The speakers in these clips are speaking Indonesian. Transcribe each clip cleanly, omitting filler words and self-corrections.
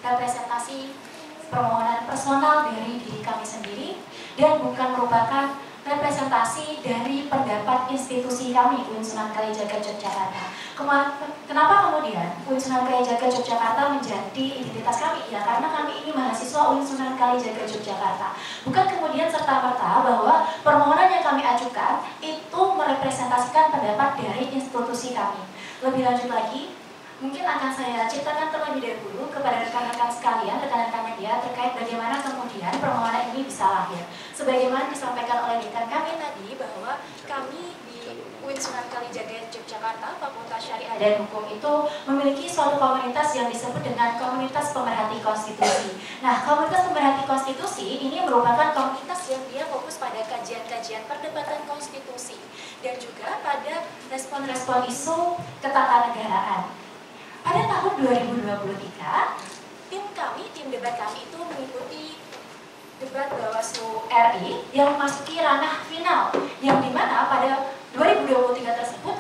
representasi permohonan personal dari diri kami sendiri dan bukan merupakan representasi dari pendapat institusi kami, UIN Sunan Kalijaga Yogyakarta. Kenapa kemudian UIN Sunan Kalijaga Yogyakarta menjadi identitas kami? Ya karena kami ini mahasiswa UIN Sunan Kalijaga Yogyakarta. Bukan kemudian serta-merta bahwa permohonan yang kami ajukan itu merepresentasikan pendapat dari institusi kami. Lebih lanjut lagi, mungkin akan saya ceritakan terlebih dahulu kepada rekan-rekan sekalian, rekan-rekan media terkait bagaimana kemudian permohonan ini bisa lahir. Sebagaimana disampaikan oleh dekan kami tadi bahwa kami di UIN Sunan Kalijaga Yogyakarta, Fakultas Syariah dan Hukum itu memiliki suatu komunitas yang disebut dengan komunitas pemerhati konstitusi. Nah, komunitas pemerhati konstitusi ini merupakan komunitas yang dia fokus pada kajian-kajian perdebatan konstitusi dan juga pada respon-respon isu ketatanegaraan. Pada tahun 2023, tim debat kami itu mengikuti debat Bawaslu RI yang memasuki ranah final, yang dimana pada 2023 tersebut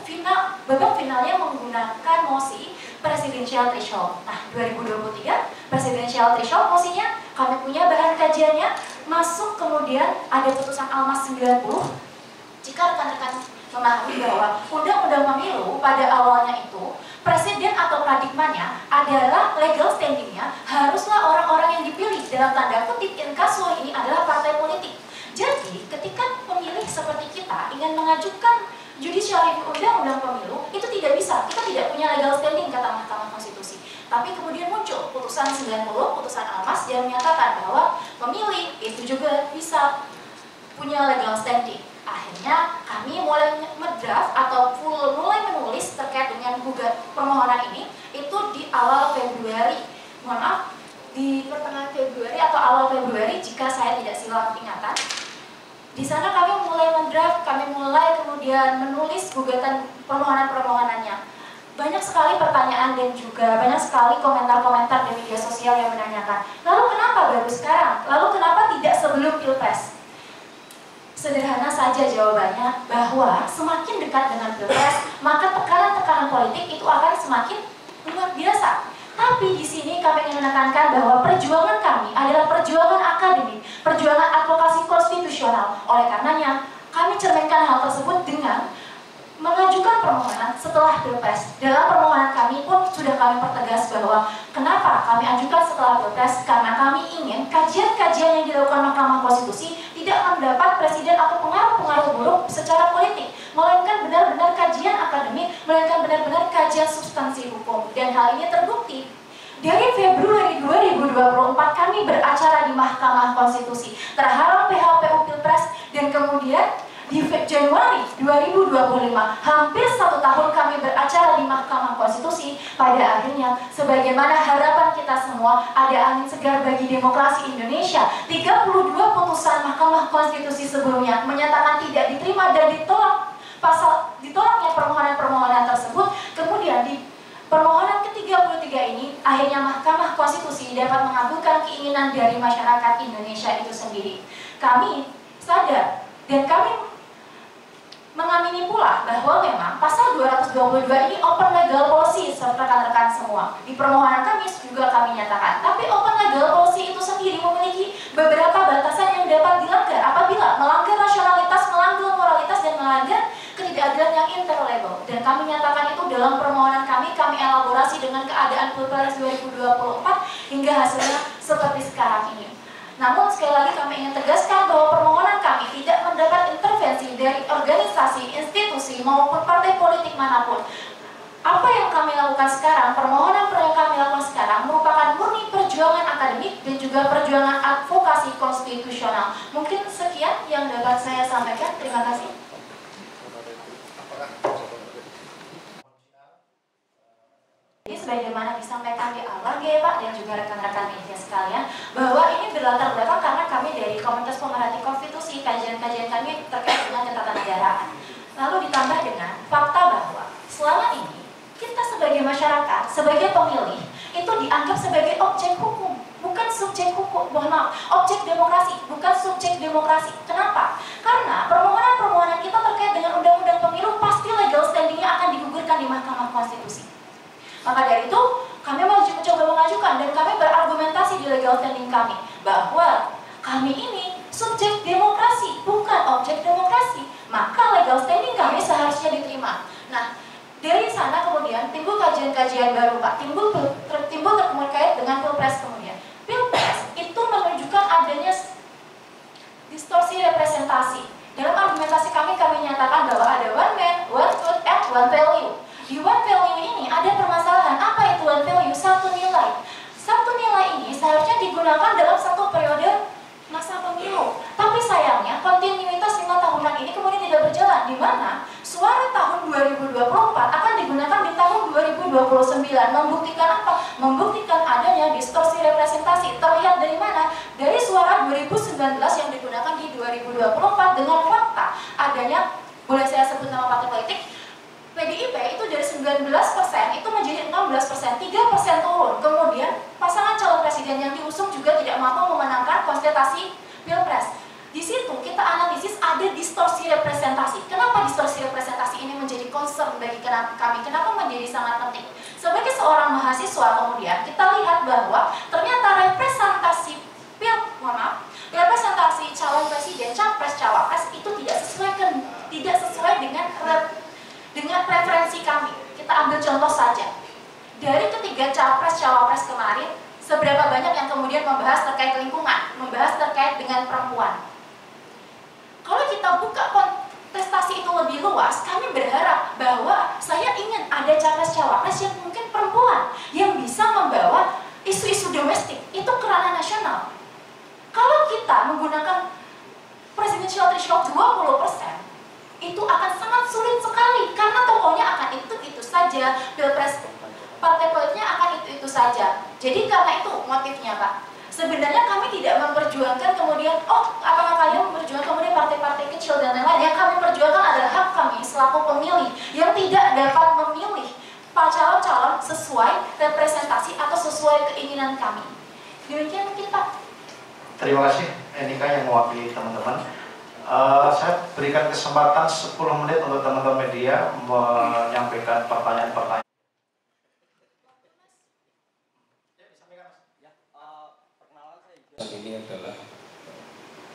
babak finalnya menggunakan mosi presidential threshold. Nah, 2023 presidential threshold mosinya kami punya bahan kajiannya, masuk kemudian ada putusan Almas 90. Jika rekan-rekan memahami bahwa undang-undang pemilu pada awalnya itu presiden atau paradigmanya adalah legal standingnya haruslah orang-orang yang dipilih dalam tanda kutip inkasu ini adalah partai politik. Jadi ketika pemilih seperti kita ingin mengajukan judicial review undang-undang pemilu itu tidak bisa, kita tidak punya legal standing kata Mahkamah Konstitusi. Tapi kemudian muncul putusan 90, putusan Almas yang menyatakan bahwa pemilih itu juga bisa punya legal standing. Akhirnya kami mulai mendraft atau mulai menulis terkait dengan permohonan ini itu di awal Februari. Mohon maaf, di pertengahan Februari atau awal Februari jika saya tidak silang ingatan. Di sana kami mulai mendraft, kami mulai kemudian menulis gugatan permohonan-permohonannya. Banyak sekali pertanyaan dan juga banyak sekali komentar-komentar di media sosial yang menanyakan, lalu kenapa baru sekarang? Lalu kenapa tidak sebelum Pilpres? Sederhana saja jawabannya, bahwa semakin dekat dengan Pilpres, maka tekanan-tekanan politik itu akan semakin luar biasa. Tapi di sini kami ingin menekankan bahwa perjuangan kami adalah perjuangan akademik, perjuangan advokasi konstitusional. Oleh karenanya, kami cerminkan hal tersebut dengan mengajukan permohonan setelah Pilpres. Dalam permohonan kami pun sudah kami pertegas bahwa kenapa kami ajukan setelah Pilpres, karena kami ingin kajian-kajian yang dilakukan Mahkamah Konstitusi tidak mendapat presiden atau pengaruh-pengaruh buruk secara politik, melainkan benar-benar kajian akademik, melainkan benar-benar kajian substansi hukum. Dan hal ini terbukti. Dari Februari 2024 kami beracara di Mahkamah Konstitusi, terhalang PHPU Pilpres, dan kemudian di Januari 2025, hampir 1 tahun kami beracara di Mahkamah Konstitusi. Pada akhirnya, sebagaimana harapan kita semua, ada angin segar bagi demokrasi Indonesia. 32 putusan Mahkamah Konstitusi sebelumnya menyatakan tidak diterima dan ditolaknya permohonan-permohonan tersebut. Kemudian di permohonan ke-33 ini, akhirnya Mahkamah Konstitusi dapat mengabulkan keinginan dari masyarakat Indonesia itu sendiri. Kami sadar dan kami mengamini pula bahwa memang pasal 222 ini open legal policy serta rekan-rekan semua. Di permohonan kami juga kami nyatakan, tapi open legal policy itu sendiri memiliki beberapa batasan yang dapat dilanggar apabila melanggar rasionalitas, melanggar moralitas, dan melanggar ketidakadilan yang intolerable. Dan kami nyatakan itu dalam permohonan kami elaborasi dengan keadaan Pilpres 2024 hingga hasilnya seperti sekarang ini. Namun sekali lagi kami ingin tegaskan bahwa permohonan kami tidak mendapat intervensi dari organisasi, institusi maupun partai politik manapun. Apa yang kami lakukan sekarang, permohonan yang kami lakukan sekarang merupakan murni perjuangan akademik dan juga perjuangan advokasi konstitusional. Mungkin sekian yang dapat saya sampaikan. Terima kasih. Jadi sebagaimana disampaikan di awal Pak dan juga rekan-rekan media sekalian, bahwa ini berlatar belakang karena kami dari Komunitas Pemerhati Konstitusi, kajian-kajian kami terkait dengan ketatanegaraan. Lalu ditambah dengan fakta bahwa selama ini kita sebagai masyarakat, sebagai pemilih, itu dianggap sebagai objek hukum, bukan subjek hukum, objek demokrasi, bukan subjek demokrasi. Kenapa? Karena permohonan-permohonan kita terkait dengan undang-undang pemilu pasti legal standingnya akan digugurkan di Mahkamah Konstitusi. Maka dari itu, Kami mau coba mengajukan dan kami berargumentasi di legal standing kami bahwa kami ini subjek demokrasi, bukan objek demokrasi. Maka legal standing kami seharusnya diterima. Nah, dari sana kemudian timbul kajian-kajian baru, Pak. Timbul terkait dengan Pilpres kemudian. Pilpres itu menunjukkan adanya distorsi representasi. Dalam argumentasi kami nyatakan bahwa ada one man, one vote, and one value. Di one value ini ada permasalahan. Apa itu one value? Satu nilai. Satu nilai ini seharusnya digunakan dalam satu periode masa pemilu. Tapi sayangnya kontinuitas 5 tahunan ini kemudian tidak berjalan, di mana suara tahun 2024 akan digunakan di tahun 2029. Membuktikan apa? Membuktikan adanya distorsi representasi. Terlihat dari mana? Dari suara 2019 yang digunakan di 2024 dengan fakta adanya, boleh saya sebut nama partai politik, PDIP itu dari 19% itu menjadi 16%, 3% turun. Kemudian pasangan calon presiden yang diusung juga tidak mampu memenangkan kontestasi Pilpres. Di situ kita analisis ada distorsi representasi. Kenapa distorsi representasi ini menjadi concern bagi kami? Kenapa menjadi sangat penting? Sebagai seorang mahasiswa kemudian kita lihat bahwa ternyata representasi representasi calon presiden, capres, cawapres itu tidak sesuai dengan preferensi kami. Kita ambil contoh saja. Dari ketiga capres cawapres kemarin, seberapa banyak yang kemudian membahas terkait lingkungan, membahas terkait dengan perempuan. Kalau kita buka kontestasi itu lebih luas, kami berharap bahwa saya ingin ada capres cawapres yang mungkin perempuan, yang bisa membawa isu-isu domestik, itu ke ranah nasional. Kalau kita menggunakan presidential threshold 20%, itu akan sangat sulit sekali karena tokohnya akan itu saja, pilpres partai politiknya akan itu saja. Jadi karena itu motifnya, Pak. Sebenarnya kami tidak memperjuangkan kemudian, apakah kalian memperjuangkan kemudian partai-partai kecil dan lain-lain. Yang kami perjuangkan adalah hak kami selaku pemilih yang tidak dapat memilih calon-calon sesuai representasi atau sesuai keinginan kami. Demikian mungkin, Pak. Terima kasih Enika yang mewakili teman-teman. Saya berikan kesempatan 10 menit untuk teman-teman media menyampaikan pertanyaan-pertanyaan. Ini adalah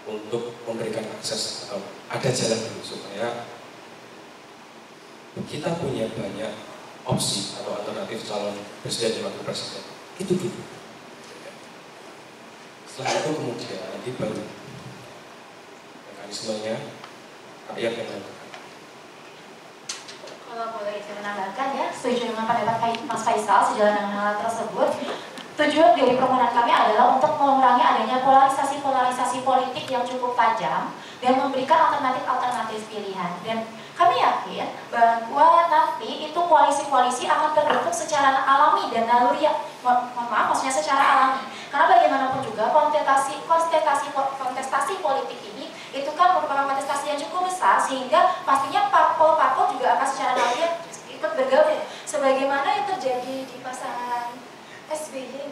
untuk memberikan akses atau ada jalan dulu supaya kita punya banyak opsi atau alternatif calon presiden dan wakil presiden. Itu dulu. Setelah itu kemudian nanti baru mekanismenya rakyat yang menentukan. Kalau boleh saya menambahkan ya, setuju dengan pendapat Mas Faisal sejalan dengan hal tersebut. Tujuan dari permohonan kami adalah untuk mengurangi adanya polarisasi politik yang cukup tajam dan memberikan alternatif pilihan. Dan kami yakin bahwa nanti itu koalisi-koalisi akan terbentuk secara alami dan naluri, maksudnya secara alami. Karena bagaimanapun juga kontestasi politik ini itu kan merupakan kontestasi yang cukup besar, sehingga pastinya parpol-parpol juga akan secara naluri ikut bergabung. Sebagaimana yang terjadi di pasangan SBY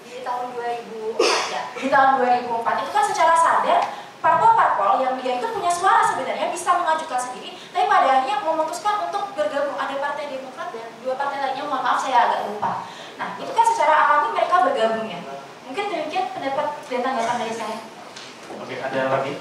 di tahun 2004 ya. Di tahun 2004 itu kan secara sadar parpol-parpol yang dia itu punya suara sebenarnya bisa mengajukan sendiri, tapi pada akhirnya memutuskan untuk bergabung. Ada Partai Demokrat dan 2 partai lainnya, mohon maaf saya agak lupa. Nah, itu kan secara alami mereka bergabung ya. Mungkin demikian pendapat dan tanggapan dari saya. Oke, ada yang lagi?